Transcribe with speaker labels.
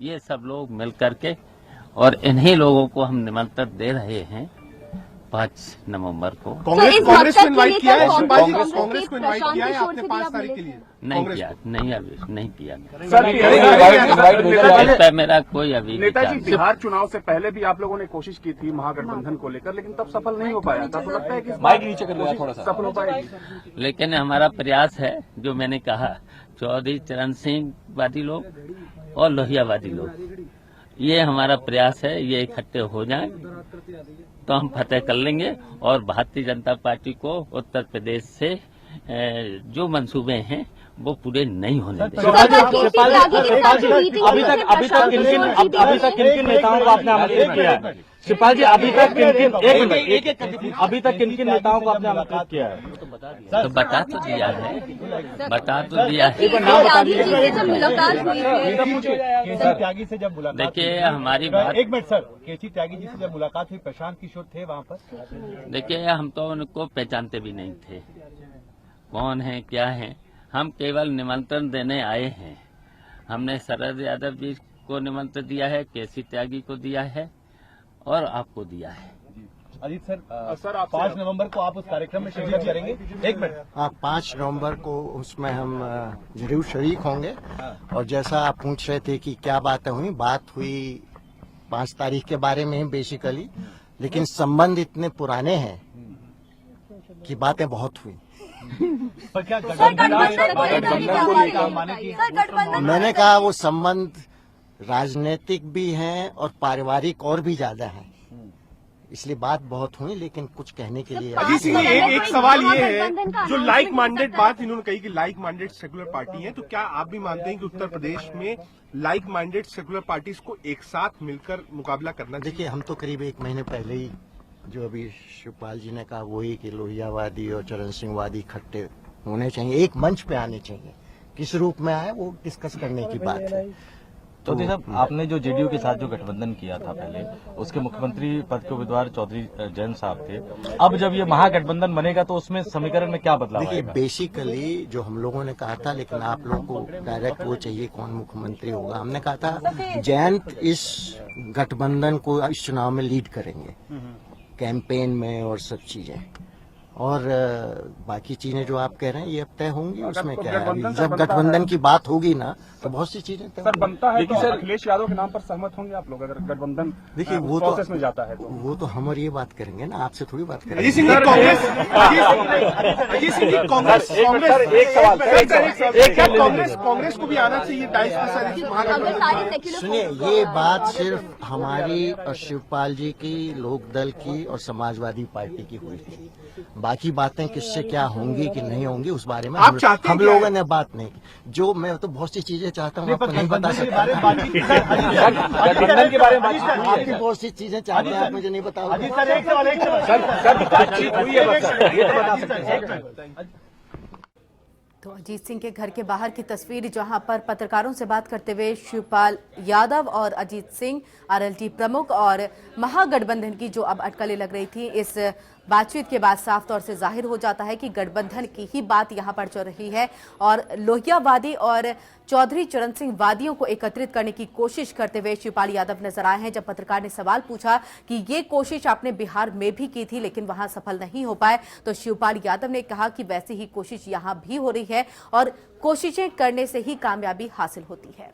Speaker 1: ये सब लोग मिल करके और इन्हीं लोगों को हम निमंत्रण दे रहे हैं 5 नवंबर को।
Speaker 2: कांग्रेस को इनवाइट किया है कांग्रेस को इनवाइट किया है आपने 5 तारीख के लिए?
Speaker 1: नहीं किया, नहीं अभी नहीं किया।
Speaker 3: सर,
Speaker 1: इस पे मेरा कोई अभी
Speaker 3: नेताजी बिहार चुनाव से पहले भी आप लोगों ने कोशिश की थी महागठबंधन को लेकर, लेकिन तब सफल नहीं हो पाया था। तो लगता है कि माइक नीचे कर लिया थोड़ा सा सफल हो पाएगी।
Speaker 1: लेकिन हमारा प्रयास है, जो मैंने कहा, चौधरी चरण सिंह वादी लोग और लोहियावादी लोग, ये हमारा प्रयास है, ये इकट्ठे हो जाएं तो हम फतेह कर लेंगे। और भारतीय जनता पार्टी को उत्तर प्रदेश से जो मंसूबे हैं वो पूरे नहीं होने देंगे।
Speaker 4: अभी तक किन नेताओं को आपने आमंत्रित किया है? शिवपाल जी, अभी तक किन नेताओं को आपने आमंत्रित किया है?
Speaker 1: तो बता तो दिया है।
Speaker 4: त्यागी से जब मुलाकात,
Speaker 1: देखिए हमारी बात,
Speaker 4: एक मिनट सर, केसी त्यागी जी से जब मुलाकात हुई, प्रशांत किशोर थे वहाँ पर?
Speaker 1: देखिए हम तो उनको पहचानते भी नहीं थे, कौन है क्या है। हम केवल निमंत्रण देने आए हैं। हमने शरद यादव जी को निमंत्रण दिया है, केसी त्यागी को दिया है और आपको दिया है।
Speaker 4: अजीत सर, आप 5 नवंबर को आप उस कार्यक्रम में शिरकत करेंगे? एक मिनट।
Speaker 5: हाँ, 5 नवंबर को उसमें हम जरूर शरीक होंगे। और जैसा आप पूछ रहे थे कि क्या बातें हुई, बात हुई 5 तारीख के बारे में ही बेसिकली, लेकिन संबंध इतने पुराने हैं कि बातें बहुत हुई। मैंने कहा वो संबंध राजनीतिक भी हैं और पारिवारिक और भी ज्यादा हैं, इसलिए बात बहुत हुई, लेकिन कुछ कहने के लिए
Speaker 2: अजीत सिंह, एक सवाल ये है, जो लाइक माइंडेड बात इन्होंने कही कि लाइक माइंडेड सेकुलर पार्टी है, तो क्या आप भी मानते हैं कि उत्तर प्रदेश में लाइक माइंडेड सेकुलर पार्टीज को एक साथ मिलकर मुकाबला करना चाहिए?
Speaker 5: देखिए, हम तो करीब 1 महीने पहले ही, जो अभी शिवपाल जी ने कहा वही, कि लोहियावादी और चरण सिंह वादी इकट्ठे होने चाहिए, एक मंच पे आने चाहिए। किस रूप में आए वो डिस्कस करने की बात है।
Speaker 4: चौधरी साहब, आपने जो जेडीयू के साथ जो गठबंधन किया था पहले, उसके मुख्यमंत्री पद के उम्मीदवार चौधरी जैन साहब थे। अब जब ये महागठबंधन बनेगा तो उसमें समीकरण में क्या बदलाव आएगा?
Speaker 5: देखिए, बेसिकली जो हम लोगों ने कहा था, लेकिन आप लोगों को डायरेक्ट वो चाहिए कौन मुख्यमंत्री होगा, हमने कहा था जैन इस गठबंधन को इस चुनाव में लीड करेंगे, कैंपेन में और सब चीजें। और बाकी चीजें जो आप कह रहे हैं ये अब तय होंगी, उसमें क्या है, जब गठबंधन की बात होगी ना तो बहुत सी चीजें तय
Speaker 3: सर बनता है। तो अखिलेश यादव के नाम पर सहमत होंगे आप लोग अगर गठबंधन
Speaker 5: देखिए वो
Speaker 3: प्रोसेस में जाता है तो?
Speaker 5: वो तो हम और ये बात करेंगे ना, आपसे थोड़ी बात करेंगे।
Speaker 2: अजीत सिंह, कांग्रेस कांग्रेस को भी आना चाहिए 2.5%।
Speaker 5: सुनिए, ये बात सिर्फ हमारी और शिवपाल जी की, लोकदल की और समाजवादी पार्टी की हुई थी। बाकी बातें किससे क्या होंगी कि नहीं होंगी उस बारे में हम लोगों ने बात नहीं की। जो मैं तो बहुत सी चीजें चाहता हूँ, आपको नहीं बता सकता।
Speaker 4: गठबंधन के बारे में
Speaker 5: आपकी बहुत सी चीजें चाहते हैं, आप मुझे नहीं बताओगे।
Speaker 6: तो अजीत सिंह के घर के बाहर की तस्वीर, जहां पर पत्रकारों से बात करते हुए शिवपाल यादव और अजीत सिंह, आरएलडी प्रमुख और महागठबंधन की जो अब अटकलें लग रही थी, इस बातचीत के बाद साफ तौर से जाहिर हो जाता है कि गठबंधन की ही बात यहां पर चल रही है और लोहियावादी और चौधरी चरण सिंह वादियों को एकत्रित करने की कोशिश करते हुए शिवपाल यादव नजर आए हैं। जब पत्रकार ने सवाल पूछा कि ये कोशिश आपने बिहार में भी की थी लेकिन वहां सफल नहीं हो पाए, तो शिवपाल यादव ने कहा कि वैसी ही कोशिश यहां भी हो रही है और कोशिशें करने से ही कामयाबी हासिल होती है।